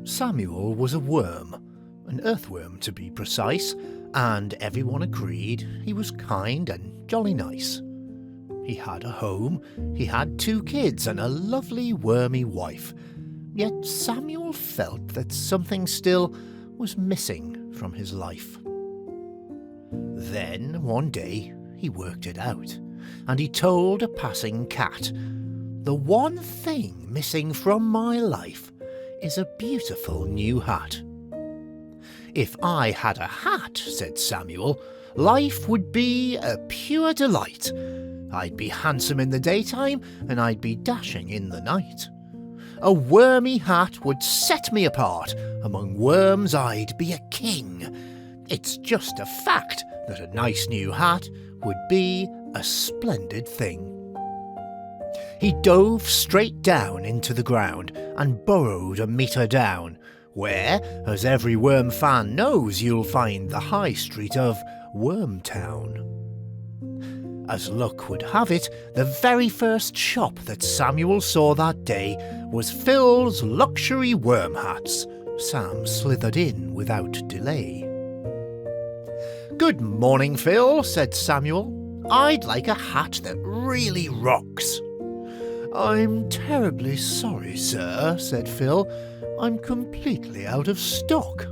Samuel was a worm, an earthworm to be precise, and everyone agreed he was kind and jolly nice. He had a home, he had 2 kids and a lovely wormy wife, yet Samuel felt that something still was missing from his life. Then, one day, he worked it out, and he told a passing cat, "The one thing missing from my life is a beautiful new hat." "If I had a hat," said Samuel, "life would be a pure delight. I'd be handsome in the daytime, and I'd be dashing in the night. A wormy hat would set me apart. Among worms I'd be a king. It's just a fact that a nice new hat would be a splendid thing." He dove straight down into the ground and burrowed a metre down, where, as every worm fan knows, you'll find the high street of Wormtown. As luck would have it, the very first shop that Samuel saw that day was Phil's Luxury Worm Hats. Sam slithered in without delay. "Good morning, Phil," said Samuel. "I'd like a hat that really rocks." "I'm terribly sorry, sir," said Phil. "I'm completely out of stock."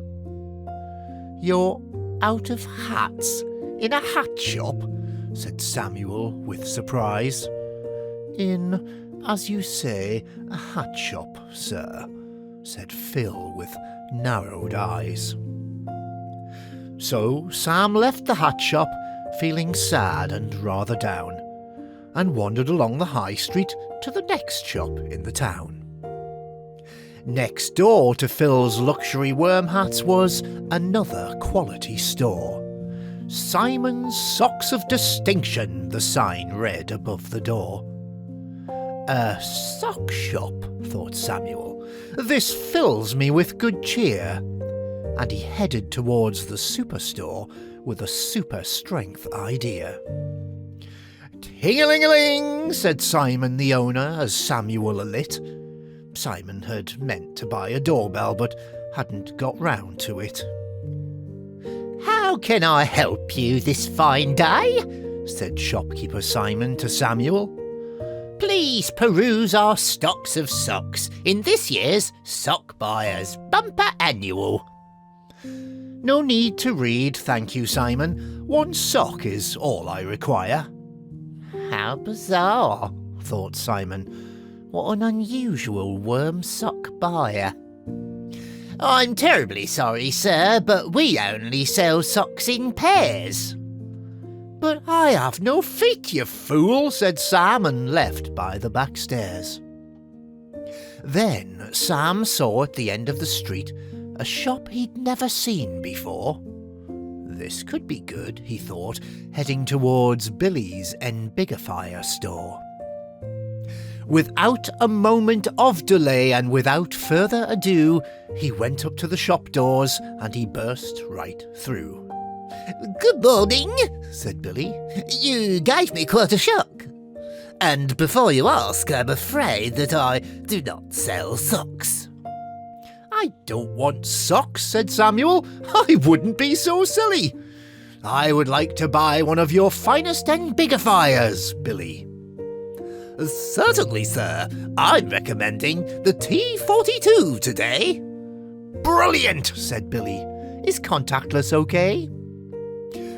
"You're out of hats? In a hat shop?" said Samuel with surprise. "In, as you say, a hat shop, sir," said Phil with narrowed eyes. So Sam left the hat shop, feeling sad and rather down, and wandered along the high street to the next shop in the town. Next door to Phil's Luxury Worm Hats was another quality store. "Simon's Socks of Distinction," the sign read above the door. "A sock shop," thought Samuel. "This fills me with good cheer." And he headed towards the superstore with a super-strength idea. "Ting-a-ling-a-ling," said Simon the owner as Samuel alit. Simon had meant to buy a doorbell but hadn't got round to it. "How can I help you this fine day?" said shopkeeper Simon to Samuel. "Please peruse our stocks of socks in this year's Sock Buyers Bumper Annual." "No need to read, thank you, Simon. 1 sock is all I require." "How bizarre," thought Simon. "What an unusual worm sock buyer." "I'm terribly sorry, sir, but we only sell socks in pairs." "But I have no feet, you fool," said Sam, and left by the back stairs. Then Sam saw at the end of the street a shop he'd never seen before. This could be good, he thought, heading towards Billy's enbiggifier store. Without a moment of delay and without further ado, he went up to the shop doors and he burst right through. "Good morning," said Billy. "You gave me quite a shock. And before you ask, I'm afraid that I do not sell socks." "I don't want socks," said Samuel. "I wouldn't be so silly. I would like to buy one of your finest enbiggifiers, Billy." "Certainly, sir. I'm recommending the T42 today." "Brilliant," said Billy. "Is contactless okay?"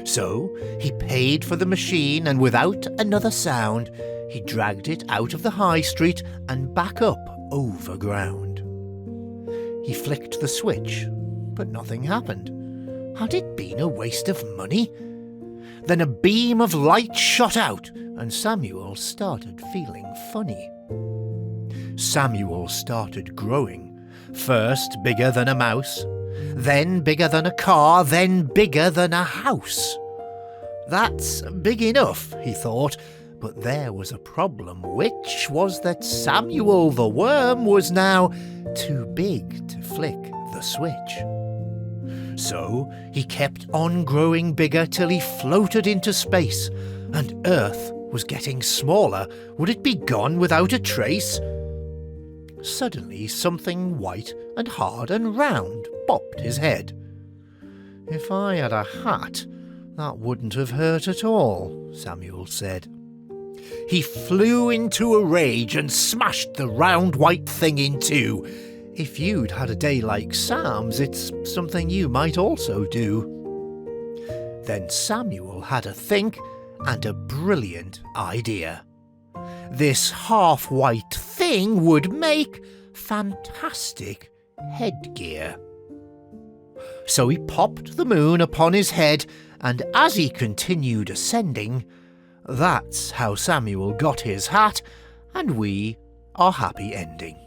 So he paid for the machine, and without another sound, he dragged it out of the high street and back up over ground. He flicked the switch, but nothing happened. Had it been a waste of money? Then a beam of light shot out, and Samuel started feeling funny. Samuel started growing, first bigger than a mouse, then bigger than a car, then bigger than a house. That's big enough, he thought, but there was a problem, which was that Samuel the worm was now too big to flick the switch. So he kept on growing bigger till he floated into space, and Earth was getting smaller. Would it be gone without a trace? Suddenly something white and hard and round bopped his head. "If I had a hat, that wouldn't have hurt at all," Samuel said. He flew into a rage and smashed the round white thing in two. If you'd had a day like Sam's, it's something you might also do. Then Samuel had a think and a brilliant idea. This half-white thing would make fantastic headgear. So he popped the moon upon his head, and as he continued ascending, that's how Samuel got his hat, and we are happy ending.